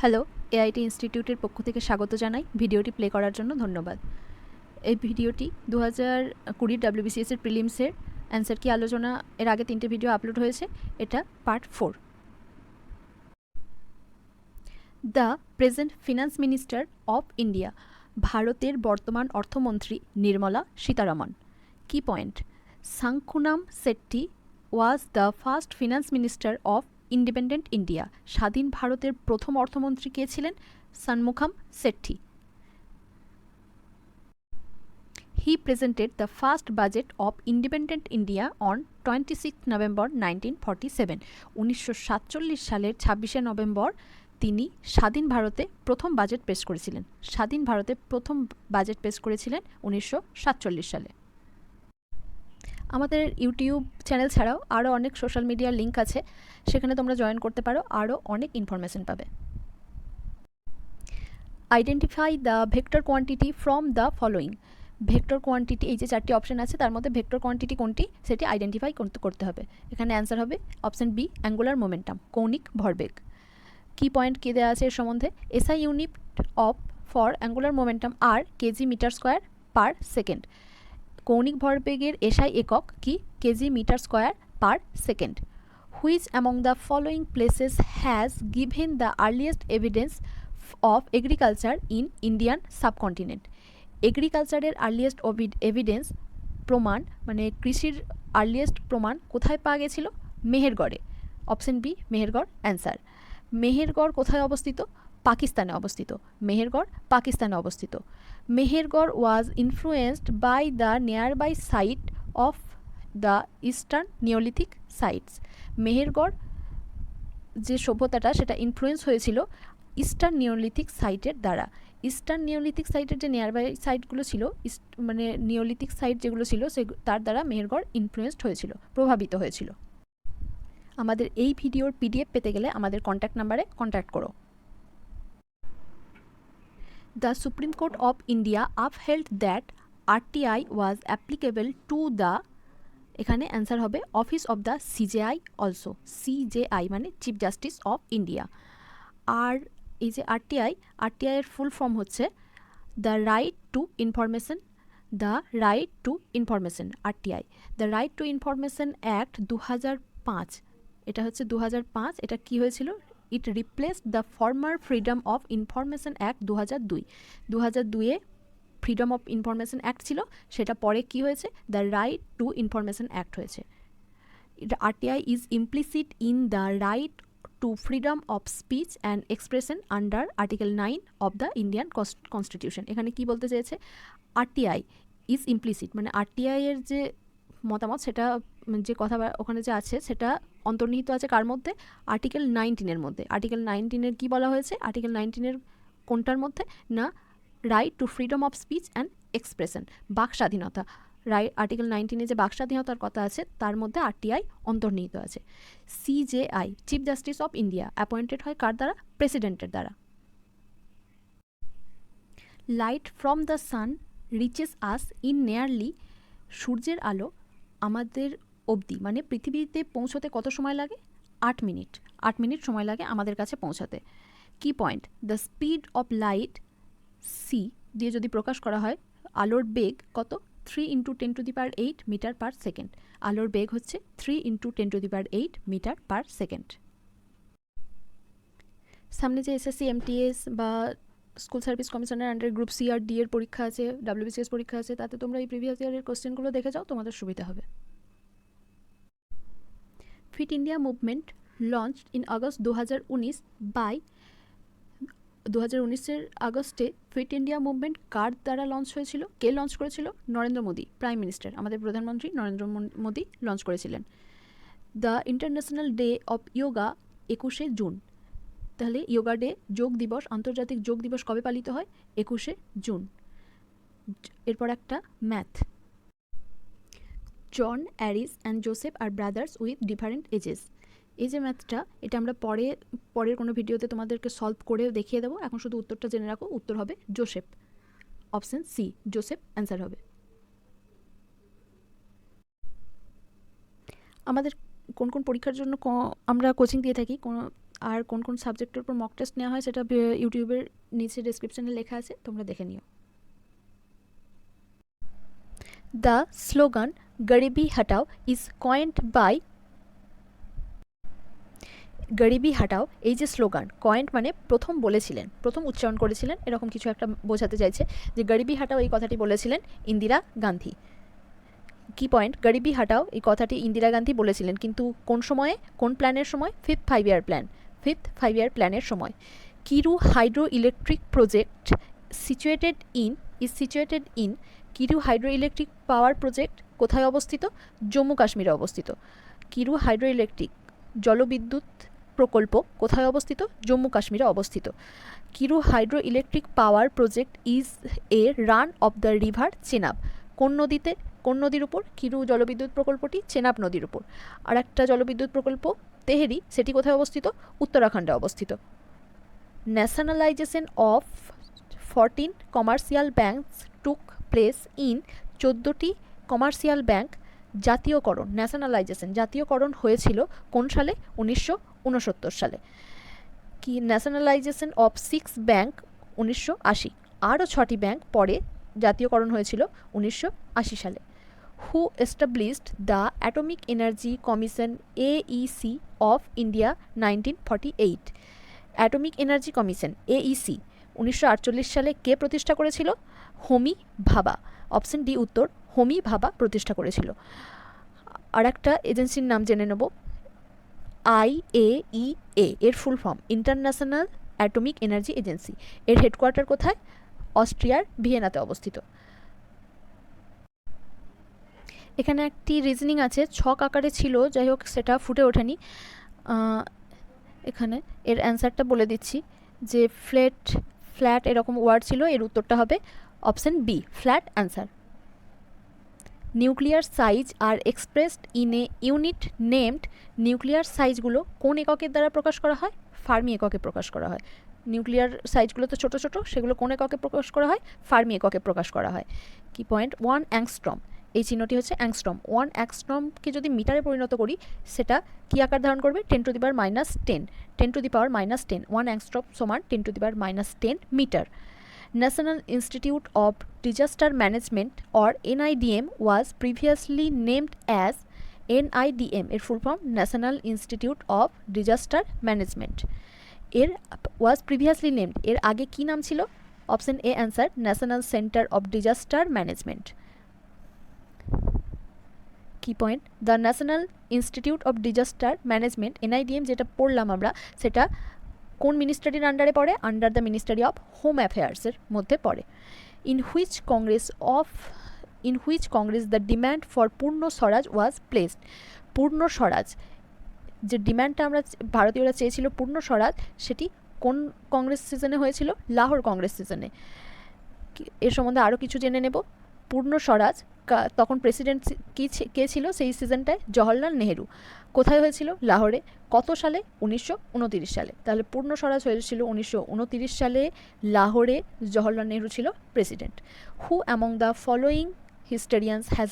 Hello, AIT ইনস্টিটিউটের পক্ষ থেকে স্বাগত জানাই। ভিডিওটি প্লে করার জন্য ধন্যবাদ। এই ভিডিওটি 2020 WBCS এর প্রিলিমসের অ্যান্সার কি আলোচনা এর আগে 3টে ভিডিও আপলোড হয়েছে। এটা part 4। The present finance minister of India, ভারতের বর্তমান অর্থমন্ত্রী Nirmala Sitharaman. Key point: Shanmukham Chetty was the first finance minister of independent India. স্বাধীন ভারতের প্রথম অর্থমন্ত্রী কে ছিলেন? সানমুখাম সেট্টি। He presented the first budget of independent India on 26 November 1947. 1947 সালের 26শে নভেম্বর তিনি স্বাধীন ভারতে প্রথম বাজেট পেশ করেছিলেন। স্বাধীন ভারতে প্রথম বাজেট পেশ করেছিলেন 1947 সালে। আমাদের ইউটিউব চ্যানেল ছাড়াও আরও অনেক সোশ্যাল মিডিয়ার লিঙ্ক আছে, সেখানে তোমরা জয়েন করতে পারো, আরও অনেক ইনফরমেশন পাবে। Identify the vector quantity from the following. Vector quantity, এই যে 4টি অপশন আছে তার মধ্যে ভেক্টর কোয়ান্টিটি কোনটি সেটি আইডেন্টিফাই করতে হবে। এখানে অ্যান্সার হবে অপশন বি, অ্যাঙ্গুলার মোমেন্টাম, কৌণিক ভরবেগ। কি পয়েন্ট কী দেওয়া আছে এর সম্বন্ধে? SI unit of for angular momentum আর KG metre square per second. কৌণিক ভরবেগের এসআই একক কি? KG metre square per second. Which among the following places has given the earliest evidence of agriculture in Indian subcontinent. এগ্রিকালচারের earliest evidence, প্রমাণ মানে কৃষির earliest প্রমাণ কোথায় পাওয়া গেছিল? মেহেরগড়ে। Option B, Mehrgarh answer. Mehrgarh কোথায় অবস্থিত? পাকিস্তানে অবস্থিত। মেহেরগড় পাকিস্তানে অবস্থিত। Mehrgarh was influenced by the nearby site of the eastern neolithic sites. Mehrgarh যে সভ্যতাটা সেটা ইনফ্লুয়েন্স হয়েছিল ইস্টার্ন নিওলিথিক সাইটের দ্বারা। ইস্টার্ন নিওলিথিক সাইটের যে নিয়ারবাই সাইটগুলো ছিল, মানে নিওলিথিক সাইট যেগুলো ছিল তার দ্বারা মেহেরগড় ইনফ্লুয়েসড হয়েছিল, প্রভাবিত হয়েছিল। আমাদের এই ভিডিওর পিডিএফ পেতে গেলে আমাদের কন্ট্যাক্ট নাম্বারে কন্ট্যাক্ট করো। The Supreme Court of India upheld that RTI was applicable to the, এখানে অ্যান্সার হবে office of the CJI also. CJI মানে চিফ জাস্টিস অফ ইন্ডিয়া। আর এই যে আরটিআইয়ের ফুল ফর্ম হচ্ছে the right to information, the right to information. RTI the right to information act 2005, এটা হচ্ছে 2005। এটা কি হয়েছিল? It replaced the former freedom of information act 2002। 2002-এ ফ্রিডম অফ ইনফরমেশন অ্যাক্ট ছিল, সেটা পরে কি হয়েছে? The right to information act হয়েছে। RTI is implicit in the right to freedom of speech and expression under Article 9 of the Indian Constitution. এখানে কি বলতে চেয়েছে? আরটিআই ইজ ইমপ্লিসিট মানে আরটিআই এর যে মতামত, সেটা যে কথা ওখানে যে আছে সেটা অন্তর্নিহিত আছে কার মধ্যে? আর্টিকেল 19-এর মধ্যে। আর্টিকেল 19-এর কি বলা হয়েছে? আর্টিকেল 19-এর কোনটার মধ্যে? না, right two freedom of speech and expression, বাক স্বাধীনতা। আর্টিকেল 19-এ যে বাক স্বাধীনতার কথা আছে তার মধ্যে আরটিআই অন্তর্নিহিত আছে। CJI, chief justice of India, appointed হয় কার দ্বারা? প্রেসিডেন্টের দ্বারা। Light from the sun reaches us in nearly, সূর্যের আলো আমাদের অবধি মানে পৃথিবীতে পৌঁছতে কত সময় লাগে? 8 মিনিট। 8 মিনিট সময় লাগে আমাদের কাছে পৌঁছাতে। কি point? The speed of light C দিয়ে যদি প্রকাশ করা হয়, আলোর বেগ কত? 3 × 10⁸ মিটার পার সেকেন্ড। আলোর বেগ হচ্ছে 3 × 10⁸ মিটার পার সেকেন্ড। সামনে যে এসএসসি এমটিএস বা স্কুল সার্ভিস কমিশনের আন্ডার গ্রুপ সি আর ডি এর পরীক্ষা আছে, ডাব্লিউবিসিএস পরীক্ষা আছে, তাতে তোমরা এই প্রিভিয়াস ইয়ারের কোশ্চেনগুলো দেখে যাও, তোমাদের সুবিধা হবে। Fit India movement launched in August 2019 by, 2019-এর আগস্টে ফিট ইন্ডিয়া মুভমেন্ট কার দ্বারা লঞ্চ হয়েছিল? কে লঞ্চ করেছিল? নরেন্দ্র মোদী, প্রাইম মিনিস্টার, আমাদের প্রধানমন্ত্রী নরেন্দ্র মোদী লঞ্চ করেছিলেন। The international day of yoga 21শে জুন। তাহলে ইয়োগা ডে, যোগ দিবস, আন্তর্জাতিক যোগ দিবস কবে পালিত হয়? 21শে জুন। এরপর একটা math. John, Aris and Joseph are brothers with different ages. এই যে ম্যাথটা, এটা আমরা পরের কোনো ভিডিওতে তোমাদেরকে সলভ করে দেখিয়ে দেবো। এখন শুধু উত্তরটা জেনে রাখো। উত্তর হবে Joseph. Option C, Joseph answer হবে। আমাদের কোন কোন পরীক্ষার জন্য আমরা কোচিং দিয়ে থাকি, আর কোন কোন সাবজেক্টের উপর মক টেস্ট নেওয়া হয় সেটা ইউটিউবের নিচে ডেসক্রিপশনে লেখা আছে, তোমরা দেখে নিও। The slogan garibi hatao is coined by, garibi hatao এই যে স্লোগান, কয়েন্ট মানে প্রথম বলেছিলেন, প্রথম উচ্চারণ করেছিলেন, এরকম কিছু একটা বোঝাতে চাইছে যে গরিবি হাটাও এই কথাটি বলেছিলেন ইন্দিরা গান্ধী। কি পয়েন্ট, গরিবি হাটাও এই কথাটি ইন্দিরা গান্ধী বলেছিলেন, কিন্তু কোন সময়ে, কোন প্ল্যানের সময়, 5th 5-year plan, 5th 5-year প্ল্যানের সময়। Kiru hydro electric project is situated in, Kiru hydro electric power project কোথায় অবস্থিত, জম্মু কাশ্মীরে অবস্থিত। কিরু হাইড্রো ইলেকট্রিক জলবিদ্যুৎ প্রকল্প কোথায় অবস্থিত, জম্মু কাশ্মীরে অবস্থিত। Kiru hydro electric power project is a run of the river Chenab, কোন নদীতে, কোন নদীর উপর, কিরু জলবিদ্যুৎ প্রকল্পটি চেনাব নদীর উপর। আর একটা জলবিদ্যুৎ প্রকল্প তেহেরি, সেটি কোথায় অবস্থিত, উত্তরাখণ্ডে অবস্থিত। Nationalisation of 14 commercial banks took place in, 14টি কমার্শিয়াল ব্যাঙ্ক জাতীয়করণ, ন্যাশনালাইজেশন জাতীয়করণ হয়েছিল কোন সালে, 1969 সালে। কি ন্যাশনালাইজেশন অফ 6 ব্যাঙ্ক 1980, আরও 6টি ব্যাঙ্ক পরে জাতীয়করণ হয়েছিল 1980 সালে। Who established the atomic energy commission AEC of India 1948, atomic energy commission AEC 1948 সালে কে প্রতিষ্ঠা করেছিল, হোমি ভাবা। অপশন ডি উত্তর, হোমি ভাবা প্রতিষ্ঠা করেছিল। আর একটা এজেন্সির নাম জেনে নেব, IAEA, এর full form international atomic energy agency. এর হেডকোয়ার্টার কোথায়, অস্ট্রিয়ার ভিয়েনাতে অবস্থিত। এখানে একটি রিজনিং আছে, ছক আকারে ছিল, যাই হোক সেটা ফুটে ওঠেনি। এখানে এর অ্যান্সারটা বলে দিচ্ছি, যে ফ্ল্যাট এরকম ওয়ার্ড ছিল, এর উত্তরটা হবে option B, flat answer. Nuclear size are expressed in a unit named, nuclear সাইজগুলো কোন এককের দ্বারা প্রকাশ করা হয়, ফার্মি এককে প্রকাশ করা হয়। নিউক্লিয়ার সাইজগুলো তো ছোটো ছোটো, সেগুলো কোন এককে প্রকাশ করা হয়, ফার্মি এককে প্রকাশ করা হয়। কি পয়েন্ট, 1 অ্যাংস্ট্রম, এই চিহ্নটি হচ্ছে অ্যাংস্ট্রম। 1 অ্যাংস্ট্রমকে যদি মিটারে পরিণত করি, সেটা কি আকার ধারণ করবে, 10 to the power -10, 10 to the power -10, 1 angstrom সমান 10 to the power -10 metre. National Institute of Disaster Management or NIDM was previously named as, NIDM এর full form national institute of disaster management. এর was previously named, এর আগে কি নাম ছিল, option A answer, national centre of disaster management. Key point, the national institute of disaster management NIDM যেটা পড়লাম আমরা, সেটা কোন মিনিস্ট্রির আন্ডারে পড়ে, under the ministry of home অ্যাফেয়ার্সের মধ্যে পড়ে। In which Congress the demand for Purna Swaraj was placed, পূর্ণ স্বরাজ যে ডিম্যান্ডটা আমরা ভারতীয়রা চেয়েছিল পূর্ণ স্বরাজ, সেটি কোন কংগ্রেস সিজনে হয়েছিল, লাহোর কংগ্রেস সিজনে। এর সম্বন্ধে আরও কিছু জেনে নেব। পূর্ণ স্বরাজ তখন প্রেসিডেন্ট কে ছিল সেই সিজনটায়, জওহরলাল নেহেরু। কোথায় হয়েছিল, লাহোরে। কত সালে, 1929 সালে। তাহলে পূর্ণ স্বরাজ হয়েছিল 1929 সালে, লাহোরে, জওহরলাল নেহেরু ছিল president. Who among the following historians has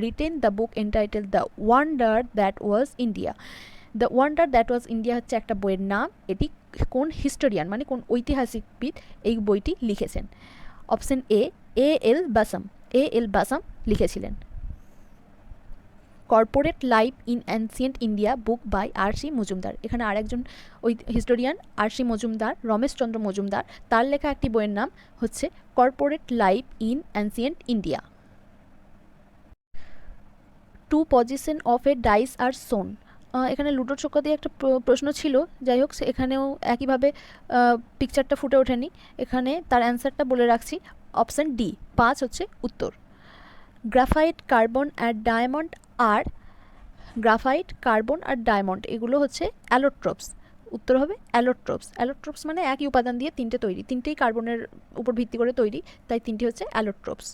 written the book entitled the wonder that was India, the wonder that was India হচ্ছে একটা বইয়ের নাম, এটি কোন হিস্টোরিয়ান মানে কোন ঐতিহাসিকবিদ এই বইটি লিখেছেন। Option A, A.L. Bassam, A.L. Basham লিখেছিলেন। Corporate life in ancient India book by R.C. Majumdar, এখানে আরেকজন ওই হিস্টোরিয়ান R.C. মজুমদার, রমেশচন্দ্র মজুমদার, তার লেখা একটি বইয়ের নাম হচ্ছে corporate life in ancient India. Two position of a dice আর শোন, এখানে লুডোর ছক্কা দিয়ে একটা প্রশ্ন ছিল, যাই হোক এখানেও একইভাবে পিকচারটা ফুটে ওঠেনি, এখানে তার অ্যান্সারটা বলে রাখছি, অপশান ডি 5 হচ্ছে উত্তর। গ্রাফাইট, কার্বন আর ডায়মন্ড আর, গ্রাফাইট, কার্বন আর ডায়মন্ড এগুলো হচ্ছে অ্যালোট্রপস, উত্তর হবে অ্যালোট্রপস। অ্যালোট্রপস মানে একই উপাদান দিয়ে তিনটে তৈরি, তিনটেই কার্বনের উপর ভিত্তি করে তৈরি, তাই তিনটি হচ্ছে অ্যালোট্রপস।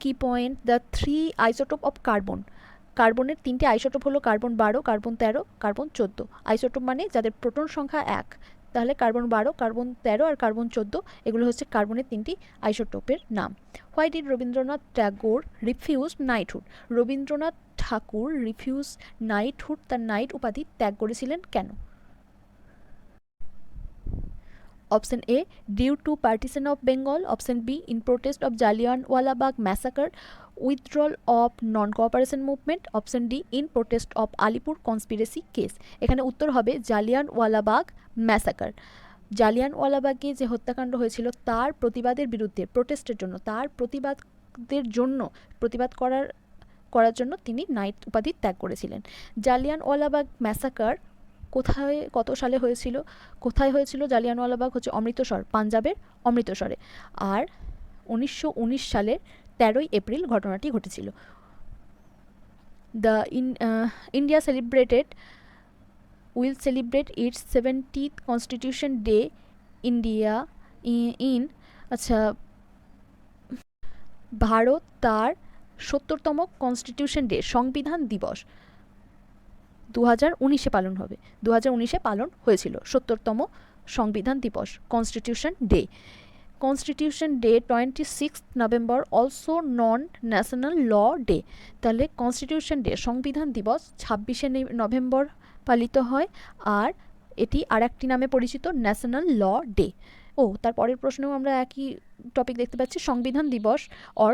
কি point, the 3 isotope of carbon, কার্বনের 3টে আইসোটোপ হলো কার্বন 12, কার্বন 13, কার্বন 14। আইসোটোপ মানে যাদের প্রোটন সংখ্যা 1, তাহলে কার্বন 12, কার্বন 13 আর কার্বন 14 এগুলো হচ্ছে কার্বনের 3টি আইসোটোপের নাম। Why did Rabindranath Tagore refuse knighthood, Rabindranath Thakur refuse knighthood, তার নাইট উপাধি ত্যাগ করেছিলেন কেন। Option A due to partition of Bengal, option B in protest of Jallianwala Bagh massacre, withdrawal of non cooperation movement, option D in protest of Alipore conspiracy case. এখানে উত্তর হবে Jallianwala Bagh massacre. জালিয়ানওয়ালাবাগে যে হত্যাকাণ্ড হয়েছিল তার প্রতিবাদের বিরুদ্ধে, প্রোটেস্টের জন্য, তার প্রতিবাদের জন্য, প্রতিবাদ করার জন্য তিনি নাইট উপাধি ত্যাগ করেছিলেন। জালিয়ানওয়ালাবাগ ম্যাসাকার কোথায়, কত সালে হয়েছিল? কোথায় হয়েছিল জালিয়ানওয়ালাবাগ? হচ্ছে অমৃতসর, পাঞ্জাবের অমৃতসরে। আর 1919 সালের 13ই এপ্রিল ঘটনাটি ঘটেছিল। The India will celebrate its 70th Constitution Day India in আচ্ছা ভারত তার 70তম কনস্টিটিউশন ডে, সংবিধান দিবস 2019-এ পালন হবে। 2019-এ পালন হয়েছিল 70তম সংবিধান দিবস, constitution day. Constitution day 26 November, also known national law day. তাহলে কনস্টিটিউশন ডে, সংবিধান দিবস 26শে নভেম্বর পালিত হয়, আর এটি আরেকটি নামে পরিচিত ন্যাশনাল ল ডে। তার পরের প্রশ্নেও আমরা একই টপিক দেখতে পাচ্ছি, সংবিধান দিবস or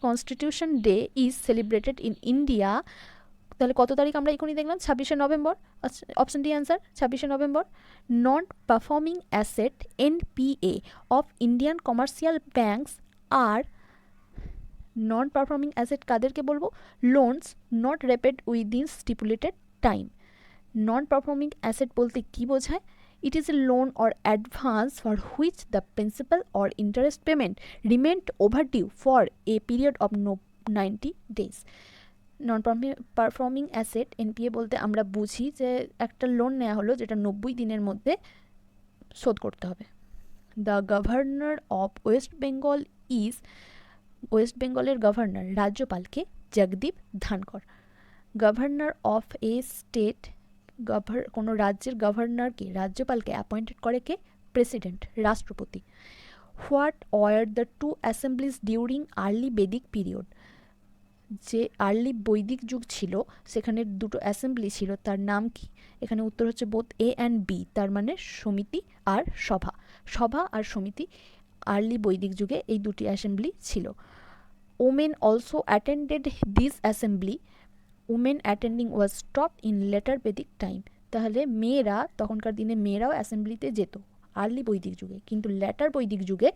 constitution day is celebrated in India. তাহলে কত তারিখ আমরা এখনই দেখলাম? 26শে নভেম্বর। আচ্ছা, অপশন ডি অ্যান্সার 26শে November. Non performing asset NPA of Indian commercial banks আর, নন পারফর্মিং অ্যাসেট কাদেরকে বলবো? Loans not repaid within stipulated time. Non performing asset বলতে কি বোঝায়? It is a loan or advance for which the principal or interest payment remained overdue for a period of 90 days. Non performing asset NPA বলতে আমরা বুঝি যে একটা loan নেওয়া হলো যেটা 90 দিনের মধ্যে শোধ করতে হবে। The governor of West Bengal is, West বেঙ্গলের গভর্নর, রাজ্যপালকে Jagdeep Dhankhar. Governor of a state, কোনো রাজ্যের গভর্নরকে, রাজ্যপালকে অ্যাপয়েন্টেড করে কে? প্রেসিডেন্ট, রাষ্ট্রপতি। What were the two assemblies during early Vedic period? যে আর্লি বৈদিক যুগ ছিল সেখানে দুটো অ্যাসেম্বলি ছিল, তার নাম কি? এখানে উত্তর হচ্ছে বোথ এ অ্যান্ড বি, তার মানে সমিতি আর সভা। সভা আর সমিতি আর্লি বৈদিক যুগে এই দুটি অ্যাসেম্বলি ছিল। Women also attended this assembly, women attending was stopped in later Vedic time. তাহলে মেয়েরা, তখনকার দিনে মেয়েরাও অ্যাসেম্বলিতে যেত আর্লি বৈদিক যুগে, কিন্তু লেটার বৈদিক যুগে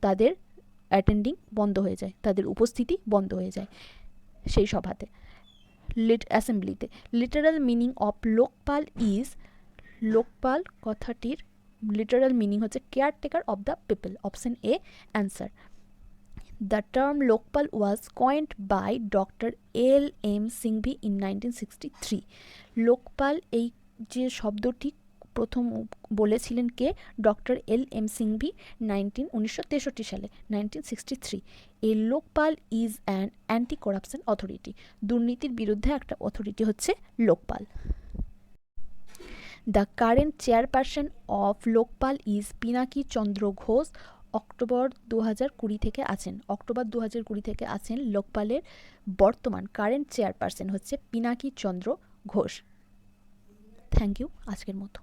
তাদের অ্যাটেন্ডিং বন্ধ হয়ে যায়, তাদের উপস্থিতি বন্ধ হয়ে যায় সেই সভাতে, অ্যাসেম্বলিতে। Literal meaning of Lokpal is, Lokpal কথাটির লিটারাল মিনিং হচ্ছে caretaker of the people. Option A answer. The term Lokpal was coined by doctor L.M. Singhvi in 1963। Lokpal, এই যে শব্দটি প্রথম বলেছিলেন কে? Doctor L.M. সিংভি 1963 সালে, 1963। এই Lokpal is an anti corruption authority, দুর্নীতির বিরুদ্ধে একটা অথরিটি হচ্ছে Lokpal. The current chairperson of Lokpal is Pinaki Chandra Ghosh. October 2020 থেকে আছেন, অক্টোবর 2020 থেকে আছেন লোকপালের বর্তমান কারেন্ট চেয়ারপারসন হচ্ছে পিনাকি চন্দ্র ঘোষ। থ্যাংক ইউ, আজকের মতো।